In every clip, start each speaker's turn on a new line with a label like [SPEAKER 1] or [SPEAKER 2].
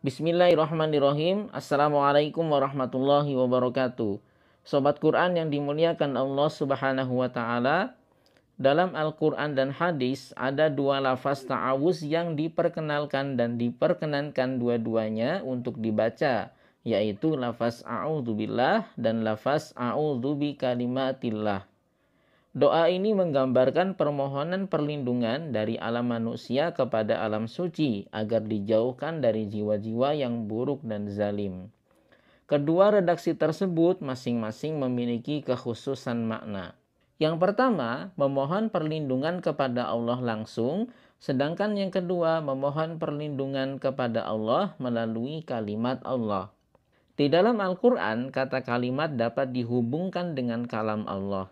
[SPEAKER 1] Bismillahirrahmanirrahim. Assalamualaikum warahmatullahi wabarakatuh. Sobat Quran yang dimuliakan Allah Subhanahu wa Ta'ala, dalam Al-Quran dan hadis ada dua lafaz ta'awuz yang diperkenalkan dan diperkenankan dua-duanya untuk dibaca, yaitu lafaz a'udzubillah dan lafaz a'udzubi kalimatillah. Doa ini menggambarkan permohonan perlindungan dari alam manusia kepada alam suci agar dijauhkan dari jiwa-jiwa yang buruk dan zalim. Kedua redaksi tersebut masing-masing memiliki kekhususan makna. Yang pertama, memohon perlindungan kepada Allah langsung, sedangkan yang kedua memohon perlindungan kepada Allah melalui kalimat Allah. Di dalam Al-Quran, kata kalimat dapat dihubungkan dengan kalam Allah.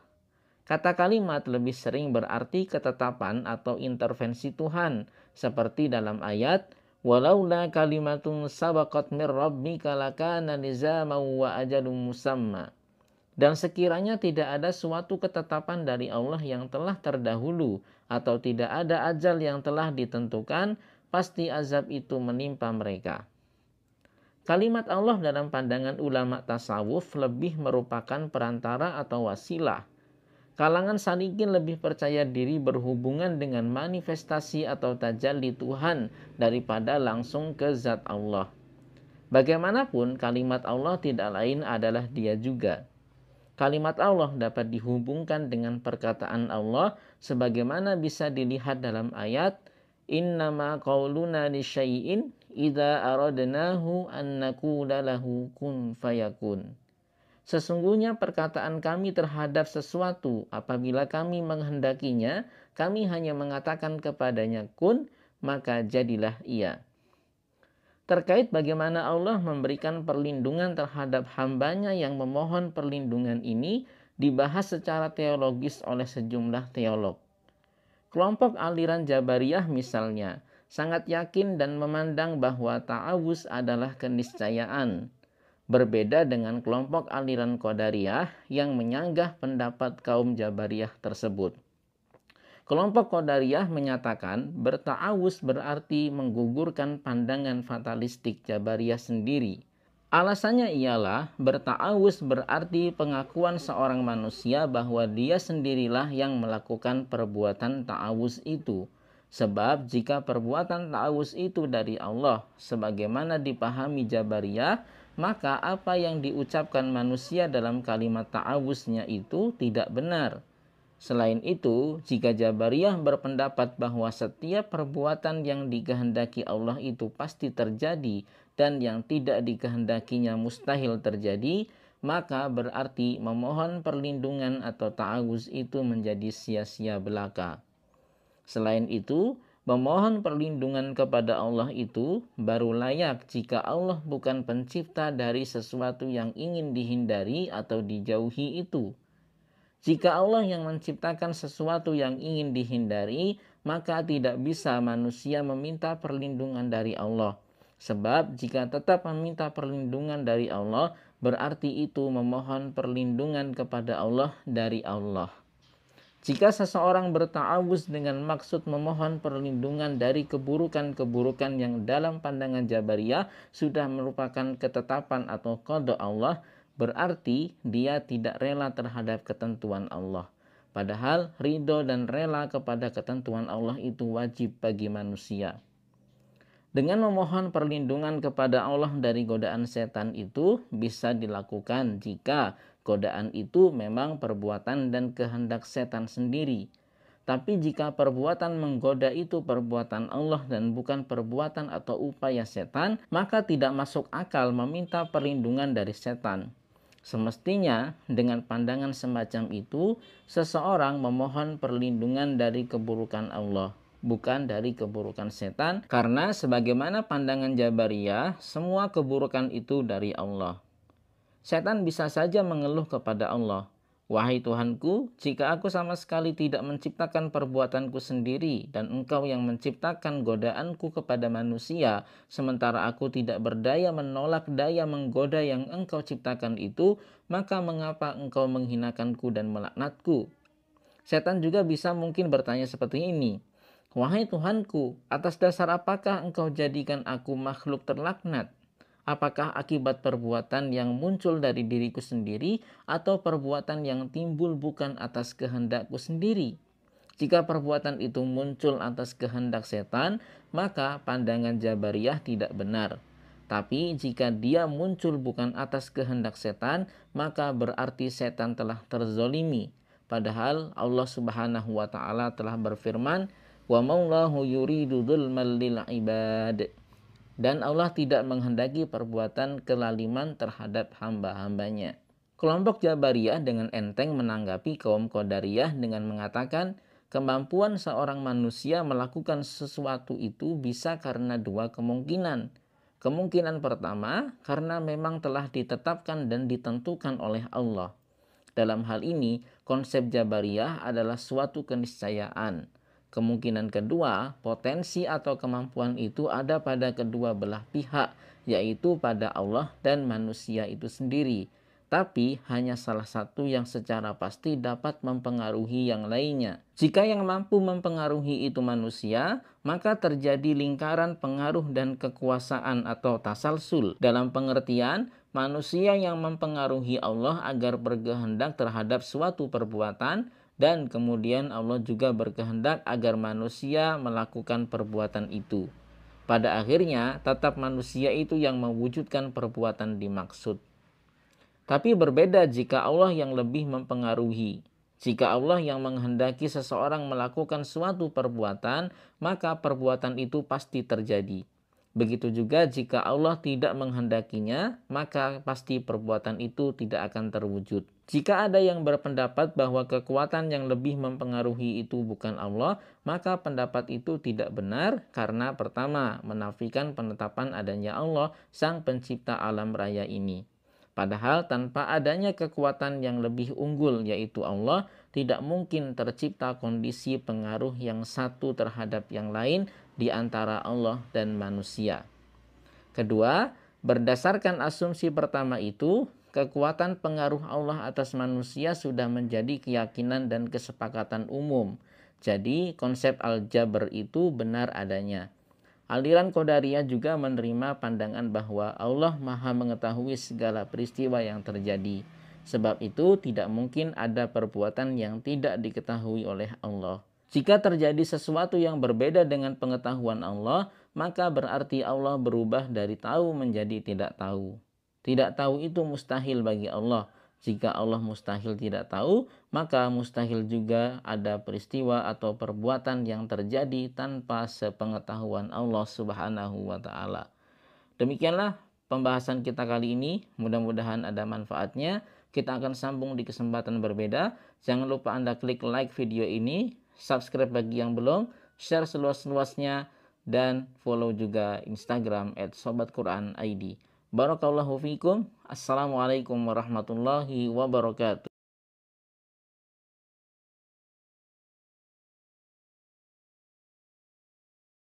[SPEAKER 1] Kata kalimat lebih sering berarti ketetapan atau intervensi Tuhan, seperti dalam ayat walaula kalimatun sabaqat mir rabbika lakana lizaman wa ajalun musamma. Dan sekiranya tidak ada suatu ketetapan dari Allah yang telah terdahulu atau tidak ada ajal yang telah ditentukan, pasti azab itu menimpa mereka. Kalimat Allah dalam pandangan ulama tasawuf lebih merupakan perantara atau wasilah. Kalangan salikin lebih percaya diri berhubungan dengan manifestasi atau tajalli Tuhan daripada langsung ke zat Allah. Bagaimanapun, kalimat Allah tidak lain adalah Dia juga. Kalimat Allah dapat dihubungkan dengan perkataan Allah sebagaimana bisa dilihat dalam ayat innama qauluna lisyai'in idza aradnahu an naqula lahu kun fayakun. Sesungguhnya perkataan kami terhadap sesuatu apabila kami menghendakinya, kami hanya mengatakan kepadanya kun, maka jadilah ia. Terkait bagaimana Allah memberikan perlindungan terhadap hambanya yang memohon perlindungan ini dibahas secara teologis oleh sejumlah teolog. Kelompok aliran Jabariyah misalnya sangat yakin dan memandang bahwa ta'awuz adalah keniscayaan. Berbeda dengan kelompok aliran Qadariyah yang menyanggah pendapat kaum Jabariyah tersebut. Kelompok Qadariyah menyatakan berta'awuz berarti menggugurkan pandangan fatalistik Jabariyah sendiri. Alasannya ialah berta'awuz berarti pengakuan seorang manusia bahwa dia sendirilah yang melakukan perbuatan ta'awuz itu. Sebab jika perbuatan ta'awuz itu dari Allah sebagaimana dipahami Jabariyah, maka apa yang diucapkan manusia dalam kalimat ta'awuznya itu tidak benar. Selain itu, jika Jabariyah berpendapat bahwa setiap perbuatan yang dikehendaki Allah itu pasti terjadi dan yang tidak dikehendakinya mustahil terjadi, maka berarti memohon perlindungan atau ta'awuz itu menjadi sia-sia belaka. Selain itu, memohon perlindungan kepada Allah itu baru layak jika Allah bukan pencipta dari sesuatu yang ingin dihindari atau dijauhi itu. Jika Allah yang menciptakan sesuatu yang ingin dihindari, maka tidak bisa manusia meminta perlindungan dari Allah. Sebab jika tetap meminta perlindungan dari Allah, berarti itu memohon perlindungan kepada Allah dari Allah. Jika seseorang berta'awuz dengan maksud memohon perlindungan dari keburukan-keburukan yang dalam pandangan Jabariyah sudah merupakan ketetapan atau qada Allah, berarti dia tidak rela terhadap ketentuan Allah. Padahal ridho dan rela kepada ketentuan Allah itu wajib bagi manusia. Dengan memohon perlindungan kepada Allah dari godaan setan itu bisa dilakukan jika godaan itu memang perbuatan dan kehendak setan sendiri. Tapi jika perbuatan menggoda itu perbuatan Allah dan bukan perbuatan atau upaya setan, maka tidak masuk akal meminta perlindungan dari setan. Semestinya dengan pandangan semacam itu, seseorang memohon perlindungan dari keburukan Allah, bukan dari keburukan setan, karena sebagaimana pandangan Jabariyah, semua keburukan itu dari Allah. Setan bisa saja mengeluh kepada Allah, wahai Tuhanku, jika aku sama sekali tidak menciptakan perbuatanku sendiri dan Engkau yang menciptakan godaanku kepada manusia, sementara aku tidak berdaya menolak daya menggoda yang Engkau ciptakan itu, maka mengapa Engkau menghinakanku dan melaknatku? Setan juga bisa mungkin bertanya seperti ini, Wahai Tuhanku, atas dasar apakah engkau jadikan aku makhluk terlaknat? Apakah akibat perbuatan yang muncul dari diriku sendiri atau perbuatan yang timbul bukan atas kehendakku sendiri? Jika perbuatan itu muncul atas kehendak setan, maka pandangan Jabariyah tidak benar. Tapi jika dia muncul bukan atas kehendak setan, maka berarti setan telah terzolimi. Padahal Allah Subhanahu wa taala telah berfirman, "Wa maullahu yuridu dzulmal lil ibad." Dan Allah tidak menghendaki perbuatan kelaliman terhadap hamba-hambanya. Kelompok Jabariyah dengan enteng menanggapi kaum Qadariyah dengan mengatakan, kemampuan seorang manusia melakukan sesuatu itu bisa karena dua kemungkinan. Kemungkinan pertama, karena memang telah ditetapkan dan ditentukan oleh Allah. Dalam hal ini, konsep Jabariyah adalah suatu keniscayaan. Kemungkinan kedua, potensi atau kemampuan itu ada pada kedua belah pihak, yaitu pada Allah dan manusia itu sendiri. Tapi hanya salah satu yang secara pasti dapat mempengaruhi yang lainnya. Jika yang mampu mempengaruhi itu manusia, maka terjadi lingkaran pengaruh dan kekuasaan atau tasalsul. Dalam pengertian, manusia yang mempengaruhi Allah agar berkehendak terhadap suatu perbuatan, dan kemudian Allah juga berkehendak agar manusia melakukan perbuatan itu. Pada akhirnya, tetap manusia itu yang mewujudkan perbuatan dimaksud. Tapi berbeda jika Allah yang lebih mempengaruhi. Jika Allah yang menghendaki seseorang melakukan suatu perbuatan, maka perbuatan itu pasti terjadi. Begitu juga jika Allah tidak menghendakinya, maka pasti perbuatan itu tidak akan terwujud. Jika ada yang berpendapat bahwa kekuatan yang lebih mempengaruhi itu bukan Allah, maka pendapat itu tidak benar karena pertama, menafikan penetapan adanya Allah, sang pencipta alam raya ini. Padahal tanpa adanya kekuatan yang lebih unggul yaitu Allah, tidak mungkin tercipta kondisi pengaruh yang satu terhadap yang lain di antara Allah dan manusia. Kedua, berdasarkan asumsi pertama itu, kekuatan pengaruh Allah atas manusia sudah menjadi keyakinan dan kesepakatan umum. Jadi, konsep al-jabr itu benar adanya. Aliran Qadariyah juga menerima pandangan bahwa Allah Maha mengetahui segala peristiwa yang terjadi. Sebab itu tidak mungkin ada perbuatan yang tidak diketahui oleh Allah. Jika terjadi sesuatu yang berbeda dengan pengetahuan Allah, maka berarti Allah berubah dari tahu menjadi tidak tahu. Tidak tahu itu mustahil bagi Allah. Jika Allah mustahil tidak tahu, maka mustahil juga ada peristiwa atau perbuatan yang terjadi tanpa sepengetahuan Allah Subhanahu wa taala. Demikianlah pembahasan kita kali ini. Mudah-mudahan ada manfaatnya. Kita akan sambung di kesempatan berbeda. Jangan lupa Anda klik like video ini, subscribe bagi yang belum, share seluas-luasnya, dan follow juga Instagram @sobatquran_id. Barakallahu fikum. Assalamualaikum warahmatullahi wabarakatuh.